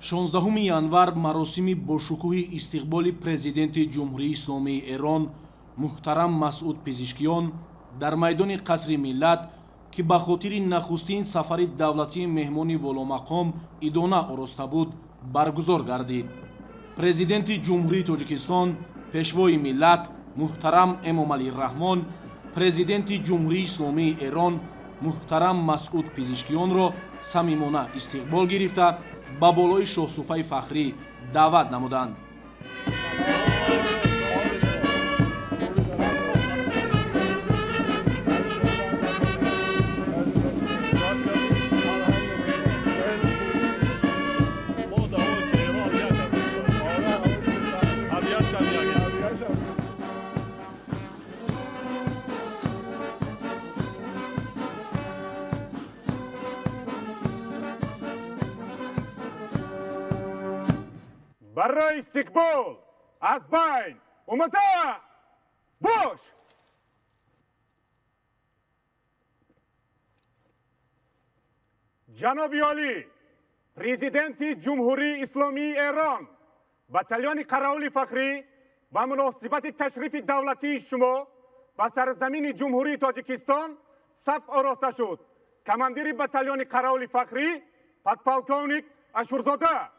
16 январ маросими бошукӯҳи истиқболи президенти ҷумҳурии исломии Эрон муҳтарам Масъуд Пезишкиён дар майдони Қасри Миллат, ки ба хотири нахустин сафари давлатии меҳмони воломақом идона ороста буд, баргузор гардид. Президенти ҷумҳурии Тоҷикистон, пешвои миллат муҳтарам Эмомалӣ Раҳмон, президенти ҷумҳурии исломии Эрон муҳтарам Масъуд Пезишкиёнро самимона истиқбол гирифта ба болои шоҳсуфаи фахрӣ даъват намуданд. برای استقبال از بین اومده باش. جناب عالی پرزیدنت جمهوری اسلامی ایران بتالیون قراول فخری با مناسبت تشریف دولتی شما به سرزمین جمهوری تاجیکستان صف آراسته شد. کماندیر بتالیون قراول فخری پادپالکونیک اشورزاده.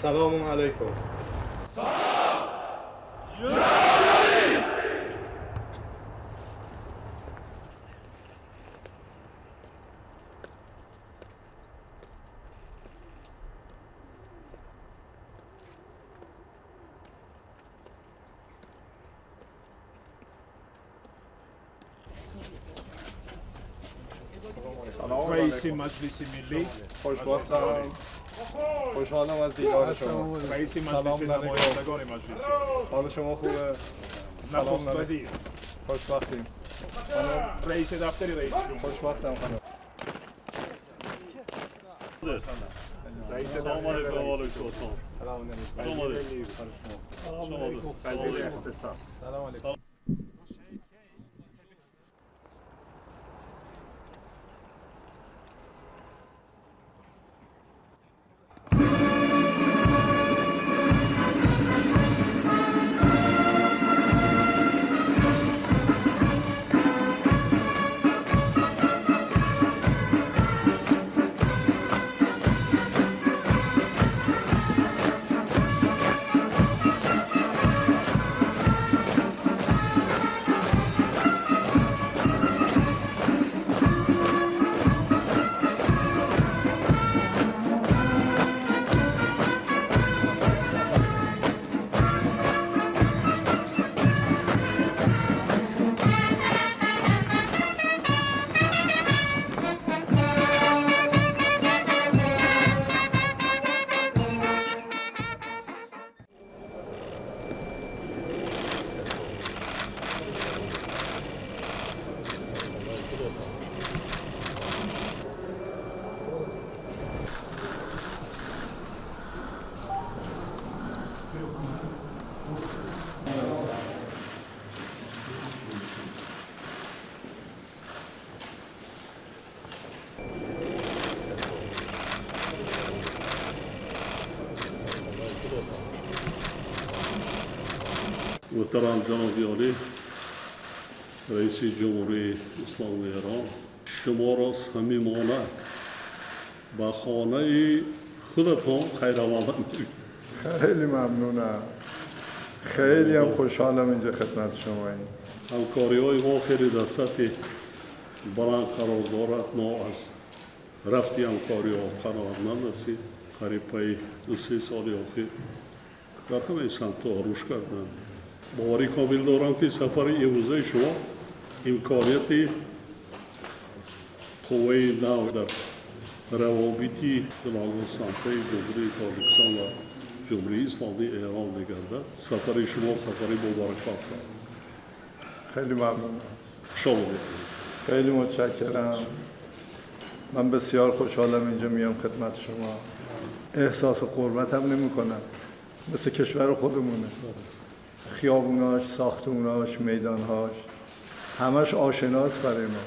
سلام علیکم. رئیس مجلس ملی خوشبختم. خوشحالم از دیدار شما. رئیس مجلس نمایندگان مجلس. حال شما خوبه؟ نخست وزیر. خوشبختیم. رئیس دفتر رئیس جمهور. خوشبختم خانم. رئیس دفتر وزیر اقتصاد. سلام علیکم. محترم جناب عالی رئیس جمهوری اسلامی ایران شما را صمیمانه به خانه خودتان خیر آمدید می‌گویم. خیلی ممنونم. خیلی هم خوشحالم اینجا خدمت شماییم. همکاری های ما خیلی در سطح بلند قرار دارد. ما از رفتی همکاری ها قناعتمند هستیم. قریب پای 2-3 سالی اخیر در همه سمت ها رشد کردند. باوری کامل دارم که سفر امروزه شما امکانیت قوه نو در روابطی بلند سمت جمهوری تاجیکستان و جمهوری اسلامی ایران می‌گردد. سفر شما سفری مبارکباد است. خیلی ممنونم. شما خیلی متشکرم. من بسیار خوشحالم اینجا میام خدمت شما. احساس غربت هم نمی کنم. مثل کشور خودمونه. خیابوناش، ساختموناش، میدانهاش همش آشناست برای ما.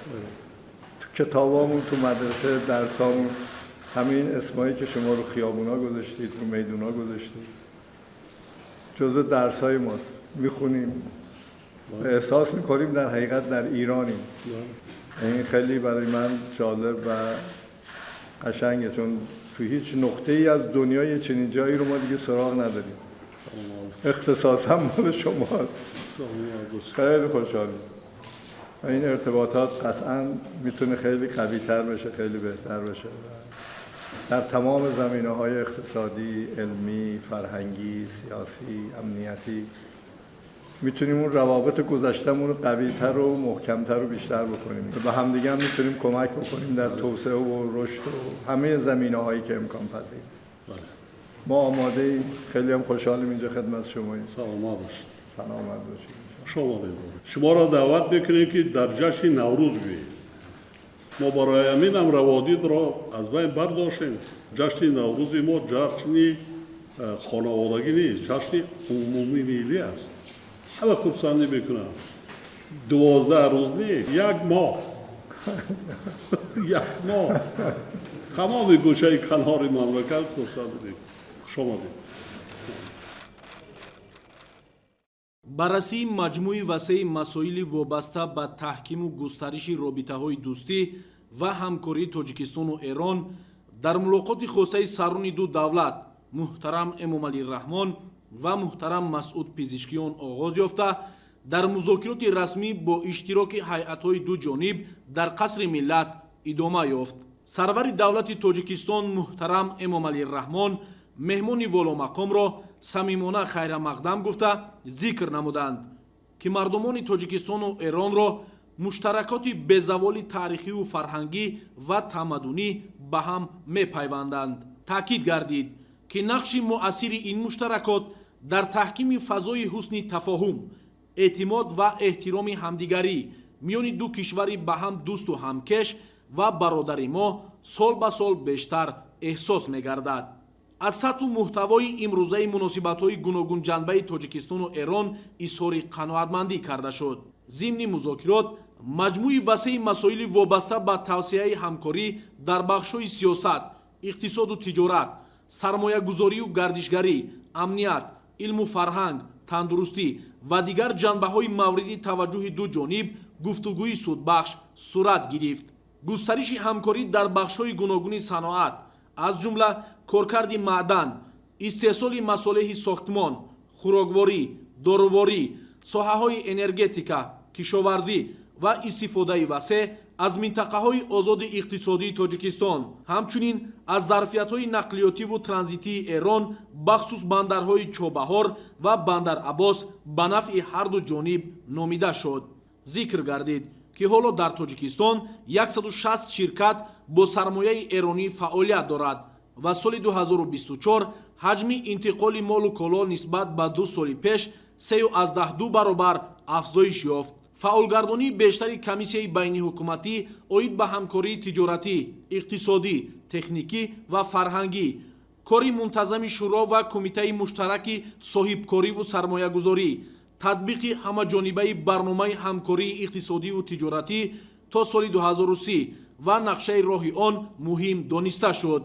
تو کتابامون، تو مدرسه، درسامون همین اسمایی که شما رو خیابونا گذاشتید، رو میدونا گذاشتید جزء درسای ماست. میخونیم و احساس میکنیم در حقیقت در ایرانیم. این خیلی برای من جالب و قشنگه، چون تو هیچ نقطه ای از دنیای چنین جایی رو ما دیگه سراغ نداریم. اختصاص هم مال شماست. خیلی خوشحالم. و این ارتباطات قطعاً میتونه خیلی قوی تر بشه، خیلی بهتر بشه. در تمام زمینه‌های اقتصادی، علمی، فرهنگی، سیاسی، امنیتی میتونیم اون روابط گذشته‌مون رو قوی‌تر و محکم‌تر و بیشتر بکنیم. به همدیگه هم میتونیم کمک بکنیم در توسعه و رشد و همه زمینه‌هایی که امکان پذیر. ما آماده ایم. خیلی هم خوشحالیم اینجا خدمت شماییم. سلامت باشید. سلامت باشید. شما را دعوت میکنیم که در جشن نوروز بیایید. ما برای همین هم روادید را از بین برداشتیم. جشن نوروز ما جشن خانوادگی نیست، جشن عمومی ملی است. همه خرسندی میکنم. 12 روز نیست، 1 ماه. 1 ماه. تمام گوشه کنار مملکت خرسندی. شما دید. барраси маҷмӯи васеи масоили вобаста ба таҳкиму густариши робитаҳои дӯстӣ ва ҳамкории тоҷикистону эрон дар мулоқоти хосаи сарони ду давлат муҳтарам эмомалӣ раҳмон ва муҳтарам масъуд пизишкиён оғоз ёфта дар музокироти расмӣ бо иштироки ҳайатҳои ду ҷониб дар қасри миллат идома ёфт. сарвари давлати тоҷикистон муҳтарам эмомалӣ раҳмон меҳмони воломақомро самимона хайрамақдам гуфта зикр намуданд ки мардумони тоҷикистону эронро муштаракоти безаволи таърихиву фарҳангӣ ва тамаддунӣ ба ҳам мепайванданд. таъкид гардид ки нақши муассири ин муштаракот дар таҳкими фазои ҳусни тафоҳум, эътимод ва эҳтироми ҳамдигарӣ миёни ду кишвари ба ҳам дӯсту ҳамкеш ва бародари мо сол ба сол бештар эҳсос мегардад. аз сатҳу муҳтавои имрӯзаи муносибатҳои гуногун ҷанбаи тоҷикистону эрон изҳори қаноатмандӣ карда шуд. зимни музокирот маҷмӯи васеи масоили вобаста ба тавсеаи ҳамкорӣ дар бахшҳои сиёсат, иқтисоду тиҷорат, сармоягузорию гардишгарӣ, амният, илму фарҳанг, тандурустӣ ва дигар ҷанбаҳои мавриди таваҷҷӯҳи ду ҷониб гуфтугӯи судбахш сурат гирифт. густариши ҳамкорӣ дар бахшҳои гуногуни саноат аз ҷумла коркарди маъдан, истеҳсоли масолеҳи сохтмон, хӯрокворӣ, доруворӣ, соҳаҳои энергетика, кишоварзӣ ва истифодаи васеъ аз минтақаҳои озоди иқтисодии Тоҷикистон, ҳамчунин аз зарфиятҳои нақлиётиву транзитии Эрон бахсус бандарҳои Чобаҳор ва Бандар Аббос ба нафъи ҳарду ҷониб номида шуд. зикр гардид ки ҳоло дар Тоҷикистон 160 ширкат бо сармояи эронӣ фаъолият дорад ва соли 2024 ҳаҷми интиқоли молу коло нисбат ба 2 соли пеш 3.2 баробар афзоиш ёфт. фаъолгардонии бештари комиссияи байниҳукуматӣ оид ба ҳамкории тиҷоратӣ, иқтисодӣ, техникӣ ва фарҳангӣ, кори мунтазами шуро ва кумитаи муштараки соҳибкориву сармоягузорӣ, татбиқи ҳамаҷонибаи барномаи ҳамкории иқтисодиву тиҷоратӣ то соли 2030 ва нақшаи роҳи он муҳим дониста шуд.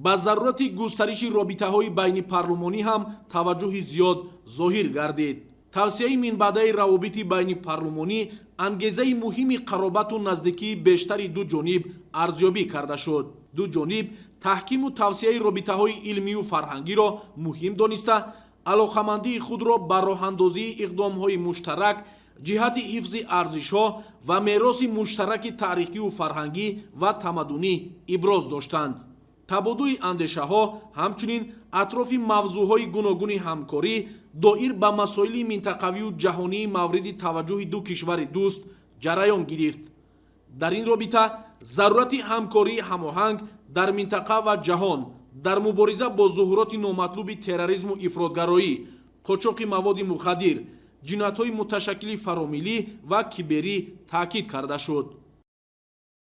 ба зарурати густариши робитаҳои байни парлумонӣ ҳам таваҷҷӯҳи зиёд зоҳир гардид. тавсияи минбаъдаи равобити байни парлумонӣ ангезаи муҳими қаробату наздикии бештари ду ҷониб арзёбӣ карда шуд. ду ҷониб таҳкиму тавсияи робитаҳои илмию фарҳангиро муҳим дониста, алоқамандии худро ба роҳандозии иқдомҳои муштарак ҷиҳати ҳифзи арзишҳо ва мероси муштараки таърихию фарҳангӣ ва тамаддунӣ иброз доштанд. табодули андешаҳо ҳамчунин атрофи мавзӯъҳои гуногуни ҳамкорӣ доир ба масоили минтақавию ҷаҳонии мавриди таваҷҷӯҳи ду кишвари дӯст ҷараён гирифт. дар ин робита зарурати ҳамкории ҳамоҳанг дар минтақа ва ҷаҳон дар мубориза бо зуҳуроти номатлуби терроризму ифротгароӣ, қочоқи маводи мухаддир, ҷиноятҳои муташаккили фаромилӣ ва киберӣ таъкид карда шуд.